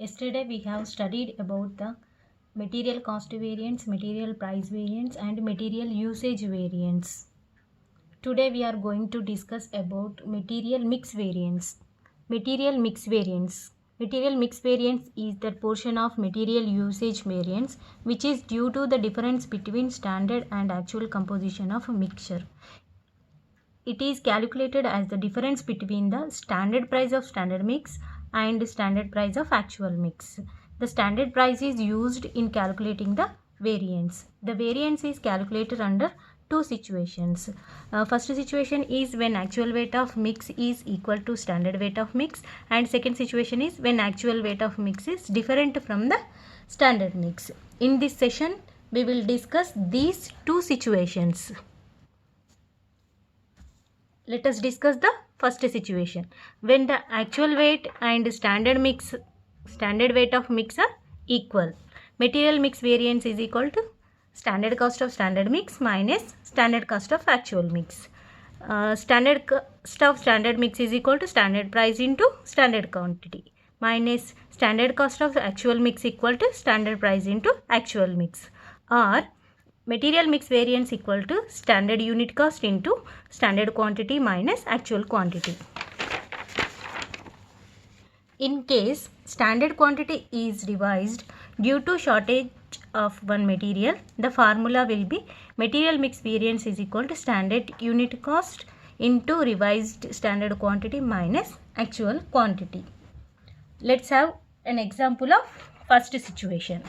Yesterday we have studied about the material cost variance, material price variance and material usage variance. Today we are going to discuss about material mix variance. Material mix variance. Material mix variance is that portion of material usage variance which is due to the difference between standard and actual composition of a mixture. It is calculated as the difference between the standard price of standard mix and standard price of actual mix. The standard price is used in calculating the variance. The variance is calculated under two situations. First situation is when actual weight of mix is equal to standard weight of mix, and second situation is when actual weight of mix is different from the standard mix. In this session we will discuss these two situations. Let us discuss the first situation. When the actual weight and standard weight of mix are equal, material mix variance is equal to standard cost of standard mix minus standard cost of actual mix. Standard cost of standard mix is equal to standard price into standard quantity minus standard cost of actual mix equal to standard price into actual mix, or material mix variance equal to standard unit cost into standard quantity minus actual quantity. In case standard quantity is revised due to shortage of one material, the formula will be material mix variance is equal to standard unit cost into revised standard quantity minus actual quantity. Let's have an example of first situation.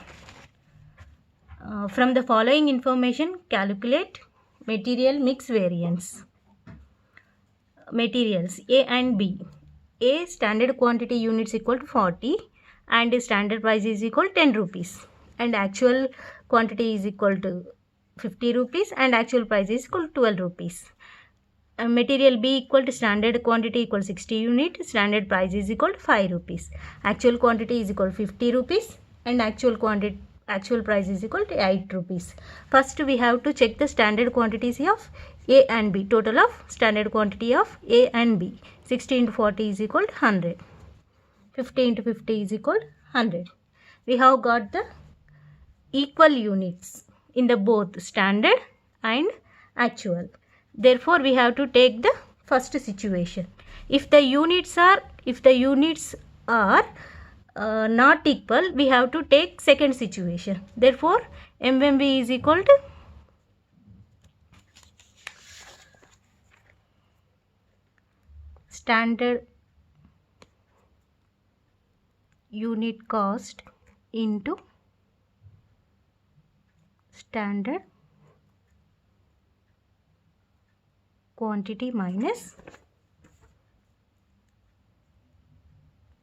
From the following information, calculate material mix variance. Materials A and B. A standard quantity units equal to 40 and standard price is equal to 10 rupees, and actual quantity is equal to 50 rupees and actual price is equal to 12 rupees. Material B equal to standard quantity equal 60 unit, standard price is equal to 5 rupees. Actual quantity is equal to 50 rupees and actual price is equal to 8 rupees. First we have to check the standard quantities of A and B. Total of standard quantity of A and B. 60 into 40 is equal to 100. 50 into 50 is equal to 100. We have got the equal units in the both standard and actual. Therefore we have to take the first situation. If the units are not equal, we have to take second situation. Therefore MMV is equal to standard unit cost into standard quantity minus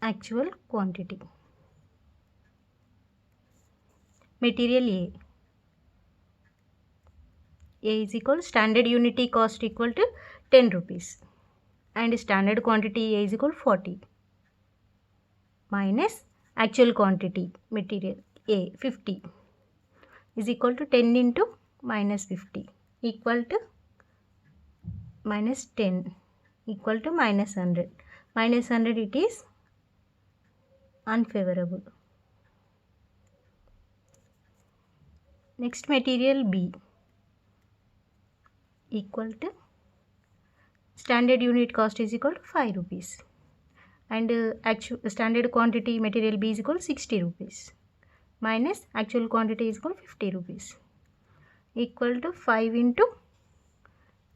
actual quantity. Material A is equal to standard unity cost equal to 10 rupees and standard quantity A is equal to 40 minus actual quantity material A 50 is equal to 10 into minus 50 equal to minus 10 equal to minus 100. Minus 100, it is unfavorable. Next, material B equal to standard unit cost is equal to 5 rupees and actual standard quantity material B is equal to 60 rupees minus actual quantity is equal to 50 rupees equal to 5 into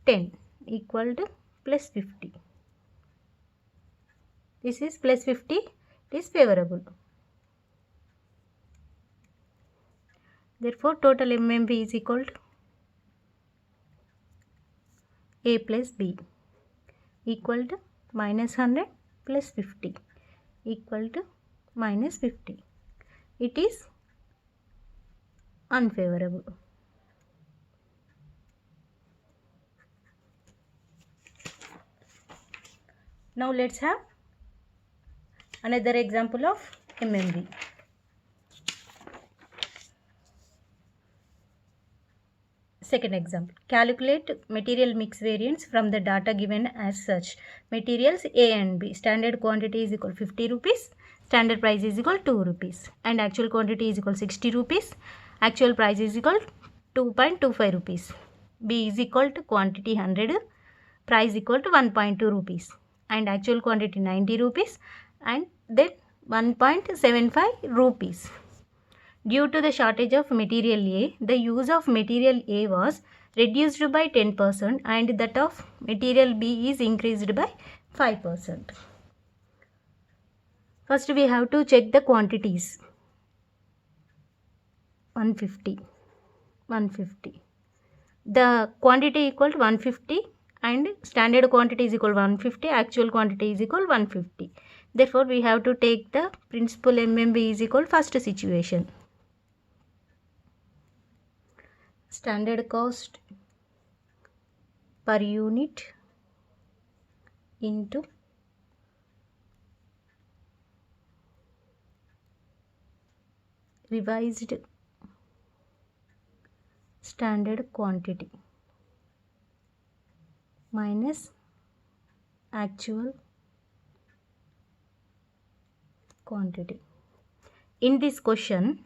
10 equal to plus 50. This is plus 50, it is favorable. Therefore total MMV is equal to A plus B equal to minus 100 plus 50 equal to minus 50. It is unfavorable. Now let's have another example of Second example, calculate material mix variance from the data given as such. Materials A and B, standard quantity is equal 50 rupees, standard price is equal 2 rupees, and actual quantity is equal 60 rupees, actual price is equal 2.25 rupees. B is equal to quantity 100, price equal to 1.2 rupees, and actual quantity 90 rupees, and then 1.75 rupees. Due to the shortage of material A, the use of material A was reduced by 10% and that of material B is increased by 5%. First we have to check the quantities. 150. The quantity equal to 150 and standard quantity is equal to 150, actual quantity is equal to 150. Therefore, we have to take the principal MMV is equal to first situation. Standard cost per unit into revised standard quantity minus actual quantity. In this question,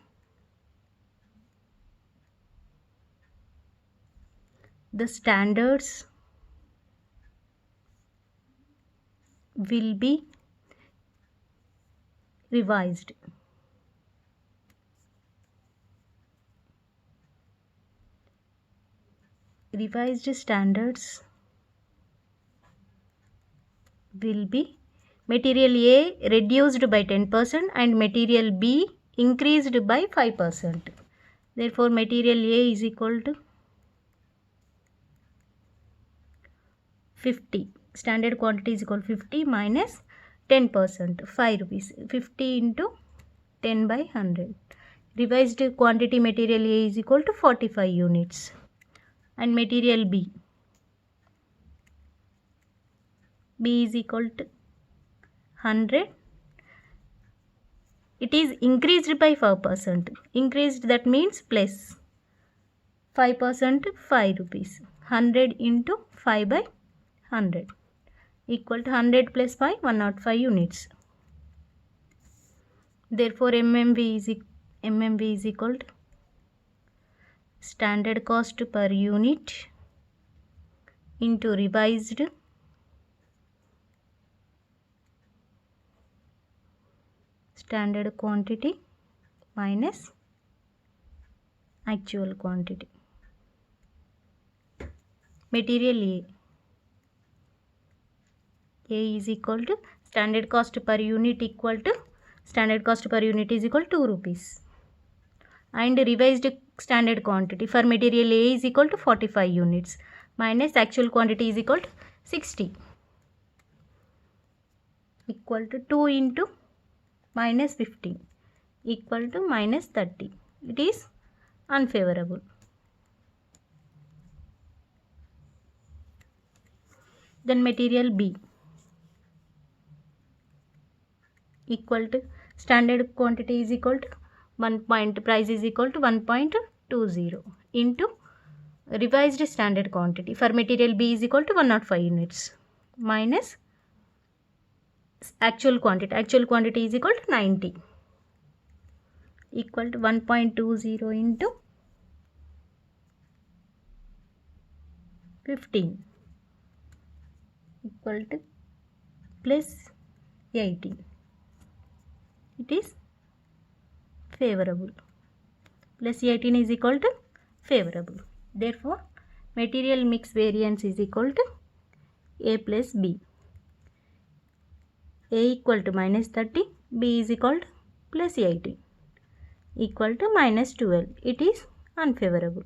the standards will be revised. Revised standards will be material A reduced by 10% and material B increased by 5%. Therefore, material A is equal to 50. Standard quantity is equal to 50 minus 10%, 5 rupees. 50 into 10 by 100. Revised quantity material A is equal to 45 units. And material B is equal to 100. It is increased by 5%. Increased, that means plus 5%, 5 rupees. 100 into 5 by 100 equal to 100 plus 5, 105 units. Therefore, MMV is equal to standard cost per unit into revised standard quantity minus actual quantity. Material A is equal to standard cost per unit equal to standard cost per unit is equal to 2 rupees. And revised standard quantity for material A is equal to 45 units minus actual quantity is equal to 60 equal to 2 into minus 15 equal to minus 30. It is unfavorable. Then material B equal to standard quantity is equal to price is equal to 1.20 into revised standard quantity for material B is equal to 105 units minus actual quantity. Actual quantity is equal to 90 equal to 1.20 into 15 equal to plus 18. It is favorable. Plus 18 is equal to favorable. Therefore, material mix variance is equal to A plus B. A equal to minus 30, B is equal to plus 18 equal to minus 12. It is unfavorable.